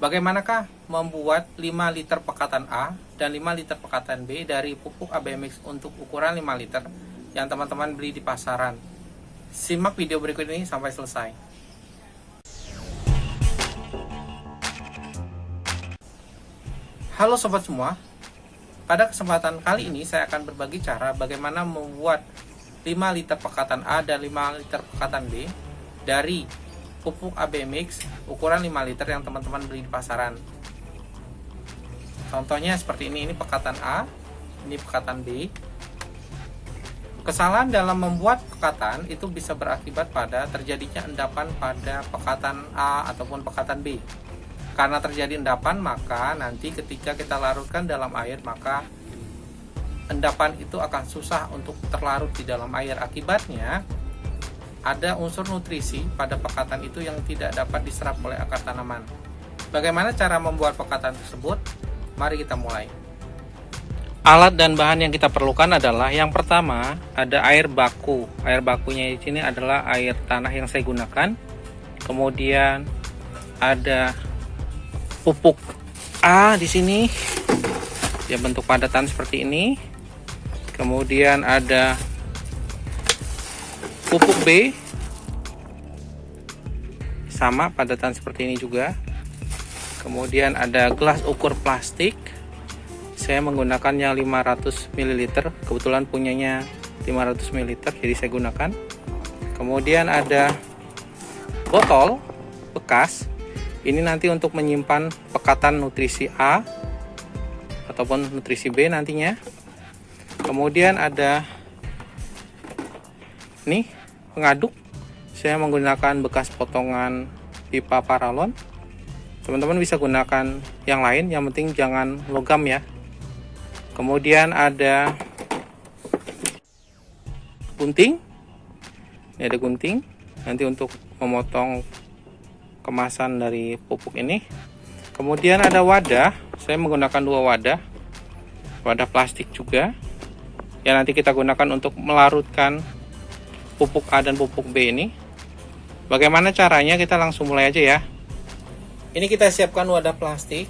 Bagaimanakah membuat 5 liter pekatan A dan 5 liter pekatan B dari pupuk AB Mix untuk ukuran 5 liter yang teman-teman beli di pasaran? Simak video berikut ini sampai selesai. Halo sobat semua, pada kesempatan kali ini saya akan berbagi cara bagaimana membuat 5 liter pekatan A dan 5 liter pekatan B dari pupuk AB Mix ukuran 5 liter yang teman-teman beli di pasaran. Contohnya seperti ini pekatan A, ini pekatan B. Kesalahan dalam membuat pekatan itu bisa berakibat pada terjadinya endapan pada pekatan A ataupun pekatan B. Karena terjadi endapan, maka nanti ketika kita larutkan dalam air, maka endapan itu akan susah untuk terlarut di dalam air. Akibatnya ada unsur nutrisi pada pekatan itu yang tidak dapat diserap oleh akar tanaman. Bagaimana cara membuat pekatan tersebut? Mari kita mulai. Alat dan bahan yang kita perlukan adalah yang pertama ada air baku. Air bakunya di sini adalah air tanah yang saya gunakan. Kemudian ada pupuk A di sini. Ya, bentuk padatan seperti ini. Kemudian ada pupuk B, sama padatan seperti ini juga. Kemudian ada gelas ukur plastik, saya menggunakannya 500 ml, kebetulan punyanya 500 ml, jadi saya gunakan. Kemudian ada botol bekas, ini nanti untuk menyimpan pekatan nutrisi A ataupun nutrisi B nantinya. Kemudian ada nih pengaduk, saya menggunakan bekas potongan pipa paralon. Teman-teman bisa gunakan yang lain, yang penting jangan logam ya. Kemudian ada gunting, ini ada gunting nanti untuk memotong kemasan dari pupuk ini. Kemudian ada wadah, saya menggunakan 2 wadah plastik juga yang nanti kita gunakan untuk melarutkan pupuk A dan pupuk B ini. Bagaimana caranya? Kita langsung mulai aja ya. Ini kita siapkan wadah plastik.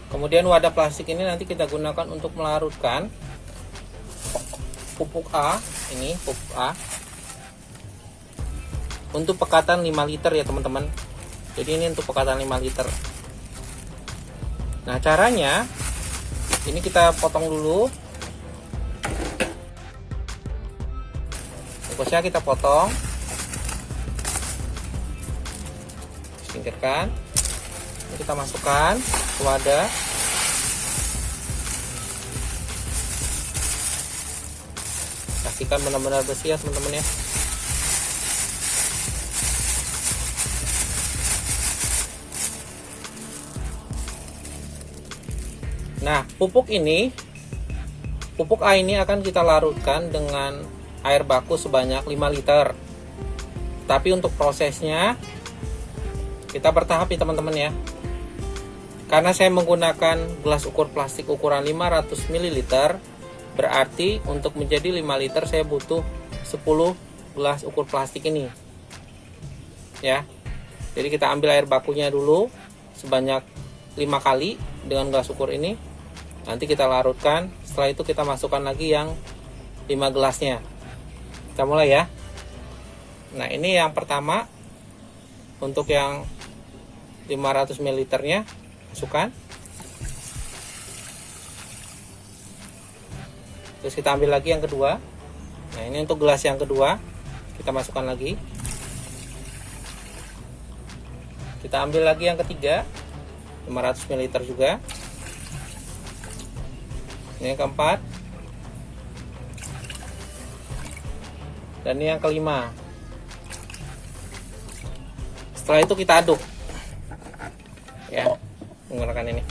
Kemudian wadah plastik ini nanti kita gunakan untuk melarutkan pupuk A. Ini pupuk A untuk pekatan 5 liter ya teman-teman. Jadi ini untuk pekatan 5 liter. Nah, caranya ini kita potong dulu. Fokusnya kita potong, singkirkan. Ini kita masukkan ke wadah. Pastikan benar-benar bersih ya teman-teman ya. Nah, pupuk A ini akan kita larutkan dengan air baku sebanyak 5 liter. Tapi untuk prosesnya kita bertahap ya teman-teman ya. Karena saya menggunakan gelas ukur plastik ukuran 500 ml, berarti untuk menjadi 5 liter saya butuh 10 gelas ukur plastik ini. Ya. Jadi kita ambil air bakunya dulu sebanyak 5 kali dengan gelas ukur ini. Nanti kita larutkan, setelah itu kita masukkan lagi yang 5 gelasnya. Kita mulai ya. Nah, ini yang pertama. Untuk yang 500 ml nya masukkan. Terus kita ambil lagi yang kedua. Nah, ini untuk gelas yang kedua, kita masukkan lagi. Kita ambil lagi yang ketiga, 500 ml juga. Ini yang keempat. Dan ini yang kelima. Setelah itu kita aduk ya, menggunakan ini.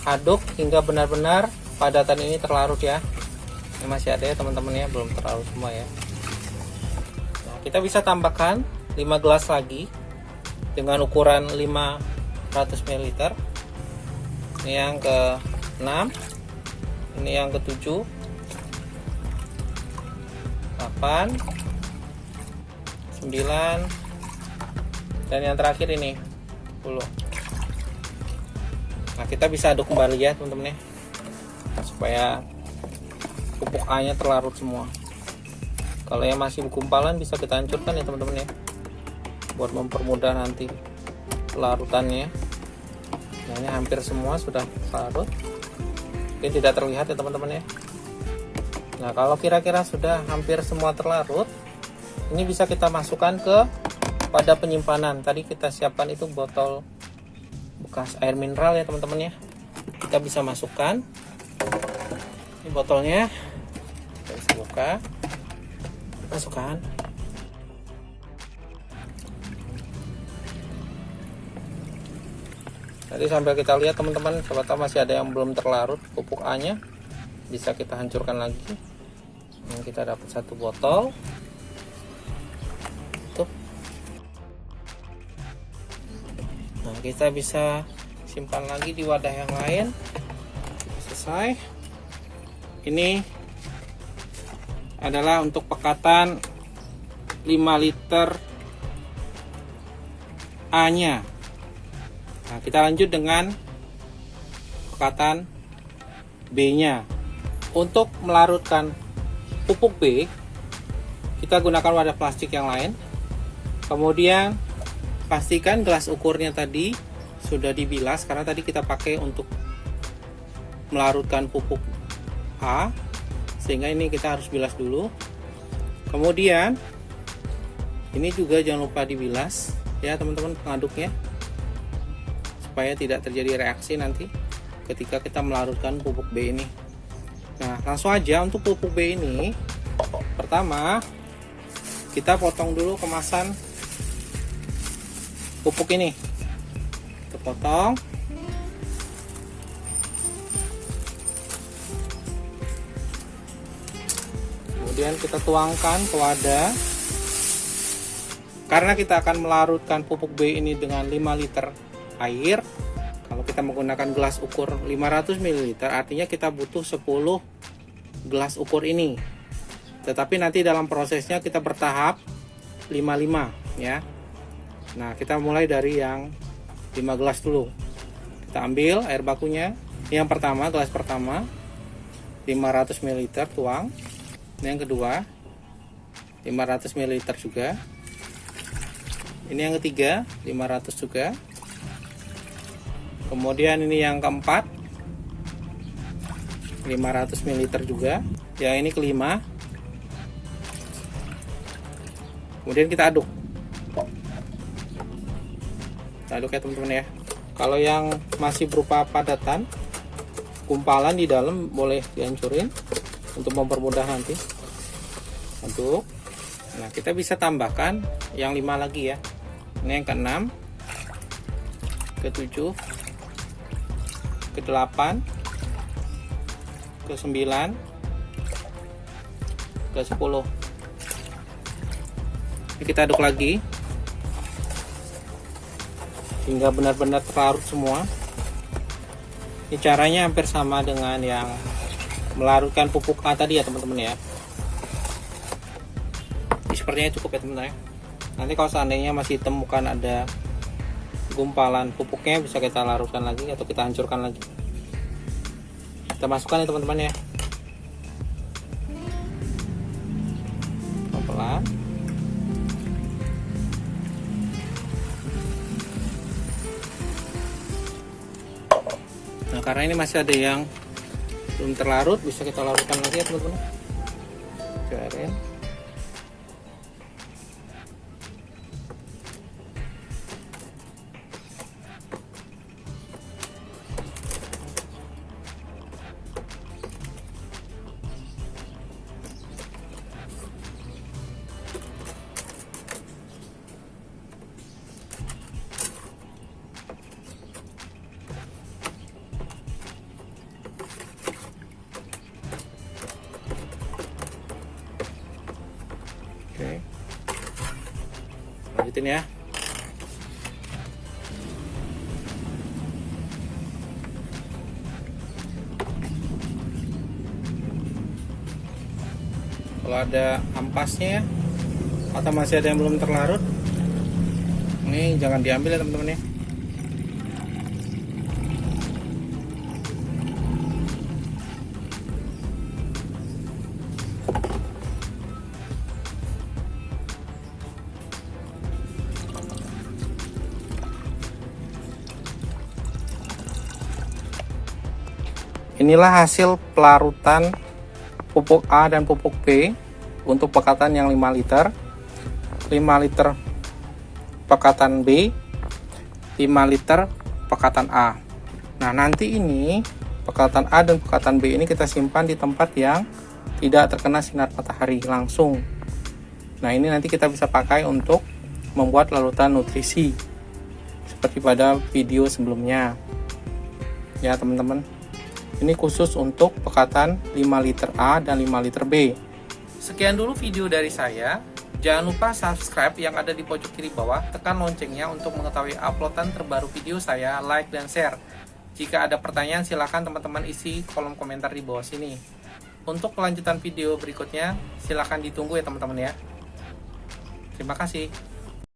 Aduk hingga benar-benar padatan ini terlarut ya. Ini masih ada ya teman-teman ya, belum terlalu semua ya. Nah, kita bisa tambahkan 5 gelas lagi dengan ukuran 500 ml. Ini yang ke-6, ini yang ke-7, 8, 9, Dan yang terakhir ini 10. Nah, kita bisa aduk kembali ya teman-teman ya, supaya pupuk A nya terlarut semua. Kalau yang masih gumpalan bisa kita hancurkan ya teman-teman ya, buat mempermudah nanti pelarutannya. Nah, ini hampir semua sudah larut, mungkin tidak terlihat ya teman-teman ya. Nah, kalau kira-kira sudah hampir semua terlarut, ini bisa kita masukkan ke pada penyimpanan. Tadi kita siapkan itu botol bekas air mineral ya teman-teman ya, kita bisa masukkan. Ini botolnya, kita bisa buka, masukkan. Tadi sambil kita lihat teman-teman, coba tahu masih ada yang belum terlarut pupuk A nya, bisa kita hancurkan lagi. Nah, kita dapat satu botol. Tuh. Nah, kita bisa simpan lagi di wadah yang lain. Selesai. Ini adalah untuk pekatan 5 liter A nya. Nah, kita lanjut dengan pekatan B nya. Untuk melarutkan pupuk B, kita gunakan wadah plastik yang lain. Kemudian pastikan gelas ukurnya tadi sudah dibilas, karena tadi kita pakai untuk melarutkan pupuk A, sehingga ini kita harus bilas dulu. Kemudian ini juga jangan lupa dibilas ya teman-teman pengaduknya, supaya tidak terjadi reaksi nanti ketika kita melarutkan pupuk B ini. Nah, langsung aja untuk pupuk B ini. Pertama, kita potong dulu kemasan pupuk ini. Kita potong. Kemudian kita tuangkan ke wadah. Karena kita akan melarutkan pupuk B ini dengan 5 liter air. Kalau kita menggunakan gelas ukur 500 ml, artinya kita butuh 10 gelas ukur ini. Tetapi nanti dalam prosesnya kita bertahap 5-5 ya. Nah, kita mulai dari yang 5 gelas dulu. Kita ambil air bakunya. Yang pertama, gelas pertama 500 ml tuang. Yang kedua 500 ml juga. Ini yang ketiga 500 juga. Kemudian ini yang keempat 500 ml juga. Yang ini kelima. Kemudian kita aduk. Kita aduk ya teman-teman ya. Kalau yang masih berupa padatan, gumpalan di dalam boleh dihancurin untuk mempermudah nanti aduk. Nah, kita bisa tambahkan yang 5 lagi ya. Ini yang ke-6, ke-7, ke-8, ke-9, ke-10. Ini kita aduk lagi hingga benar-benar terlarut semua. Ini caranya hampir sama dengan yang melarutkan pupuk A tadi ya teman-teman ya. Ini sepertinya cukup ya teman-teman ya. Nanti kalau seandainya masih temukan ada gumpalan pupuknya, bisa kita larutkan lagi atau kita hancurkan lagi. Kita masukkan ya teman-teman ya, pelan-pelan. Nah, karena ini masih ada yang belum terlarut, bisa kita larutkan lagi ya teman-teman. Biarin. Oke, lanjutin ya. Kalau ada ampasnya atau masih ada yang belum terlarut, Ini jangan diambil ya teman-teman ya. Inilah hasil pelarutan pupuk A dan pupuk B untuk pekatan yang 5 liter. 5 liter pekatan B, 5 liter pekatan A. Nah, nanti ini pekatan A dan pekatan B ini kita simpan di tempat yang tidak terkena sinar matahari langsung. Nah, ini nanti kita bisa pakai untuk membuat larutan nutrisi seperti pada video sebelumnya. Ya, teman-teman. Ini khusus untuk pekatan 5 liter A dan 5 liter B. Sekian dulu video dari saya. Jangan lupa subscribe yang ada di pojok kiri bawah, tekan loncengnya untuk mengetahui uploadan terbaru video saya, like dan share. Jika ada pertanyaan silahkan teman-teman isi kolom komentar di bawah sini. Untuk kelanjutan video berikutnya silahkan ditunggu ya teman-teman ya. Terima kasih.